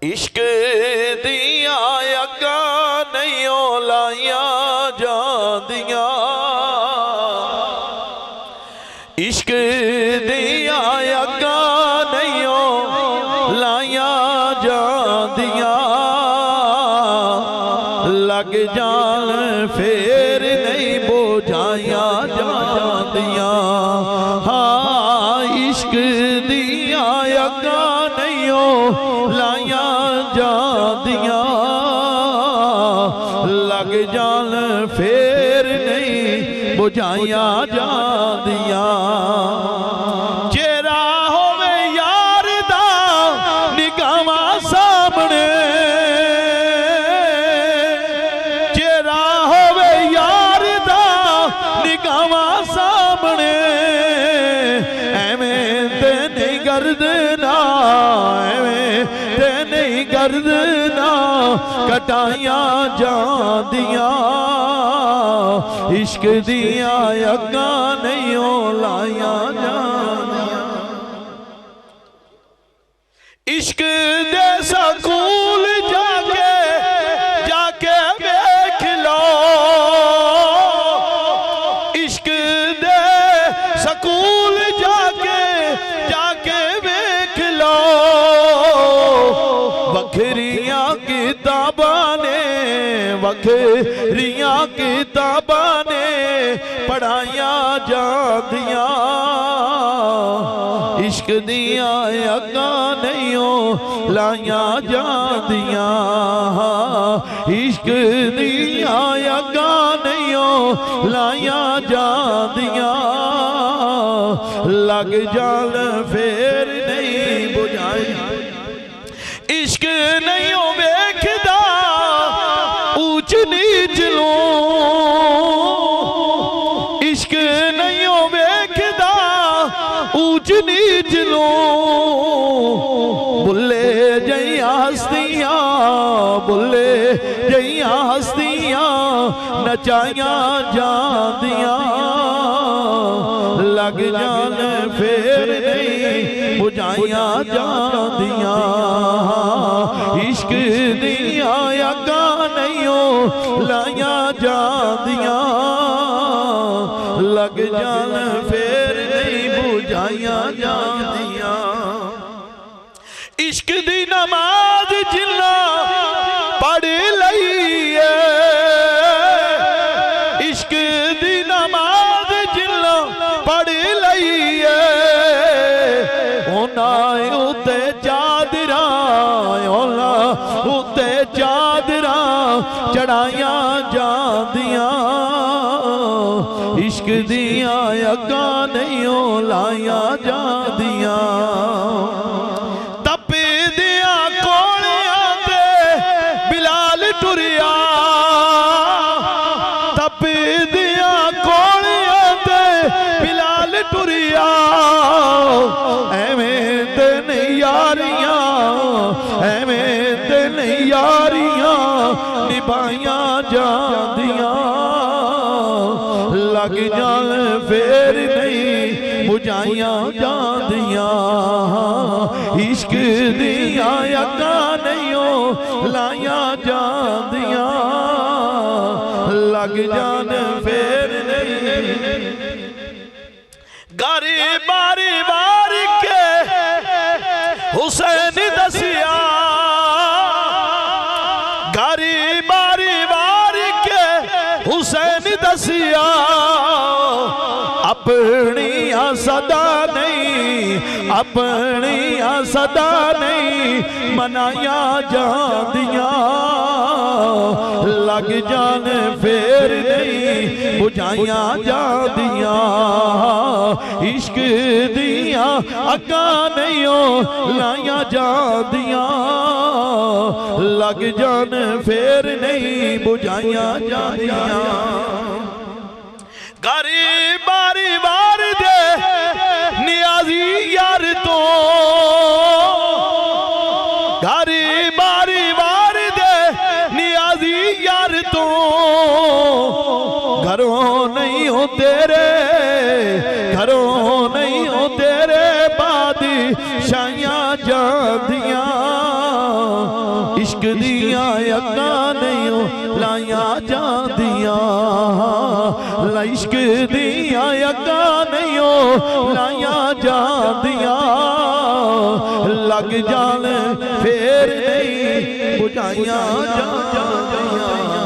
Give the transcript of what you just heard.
इश्क दिया अगा नहीं लाइया जांदियां, इश्क दिया अगा नहीं लाइया जांदियां, लग जान फेर नहीं बुझाइया जांदियां। हाँ इश्क दिया अगा नहीं लाइया जांदियां, लग जान फेर नहीं बुझाइया जांदियां। चेहरा होवे यार दा निगाहां सामने, चेहरा होवे यार दा निगाहां सामने, एवें ते नहीं गर्दना, एवें ते नहीं गर्दना कटाइया जांदियां, इश्क दिया अगा नहीं लाइया जांदियां। इश्क दे स्कूल जाके जाके वेख लो, इश्क दे स्कूल जाके जाके वेख लो, वखरियां किताबां ने, वखरियां किताबां ने पढ़ाइया जांदियां, इश्क दिया अगा नहीं लाइया जांदियां, इश्क दिया अगा नहीं लाइया जांदियां, लग जान फेर नहीं बुझाई। इश्क नहीं वेखदा ऊंच नीच लो, इश्क नहीं वेखदा ऊंच नीच लो, बुले जइया हस्तियां, बुले जइया हस्तियां नचाइया जांदियां, लग जान फेर नहीं बुझाइया जांदियां, इश्क दिया अगा नहीं लाइया जांदियां, लग जान फेर नहीं बुझाइया जांदियां। इश्क दी नमाज जिन्ना पढ़ लई है, इश्क दी नमाज जिन्ना पढ़ लई है, उन्हां उत्ते चादरां, उन्हां उत्ते चादरां चढ़ाइया जांदियां, इश्क दिया अगा नहीं लाइया जांदियां। तपे दिया कोलियां ते बिलाल टुरिया, तपे दिया कोलियां ते बिलाल टुरिया, एवें ते नहीं यारियां, एवें ते नहीं यारियां निभाइया जांदियां, लग जान फेर नहीं बुझाइया जांदियां, इश्क दिया अगा नहीं लाइया जांदियां, लग जान फेर नहीं। गारी बारी बार के हुसैन दसिया, गारी बारी बार के हुसैन दसिया, अपनी सदा नहीं, अपनी सदा नहीं मनाया जांदियां, लग जान फेर नहीं बुझाइया जांदियां, इश्क दिया अगा नहीं लाइया जांदियां, लग जान फेर नहीं बुझाइया जांदियां। गारी बारी बार दे नियाजी यार तो, गारी बारी बार दे नियाजी यार तो, घरों नहीं हो तेरे, घरों नहीं हो तेरे बादी शाइयां जांदियां, इश्क दिया अग्गां नहीं लाया जांदियां इश्क दिया अग्गां नहीं लाया जांदियां लग जान फिर नहीं बुझाइयां जांदियां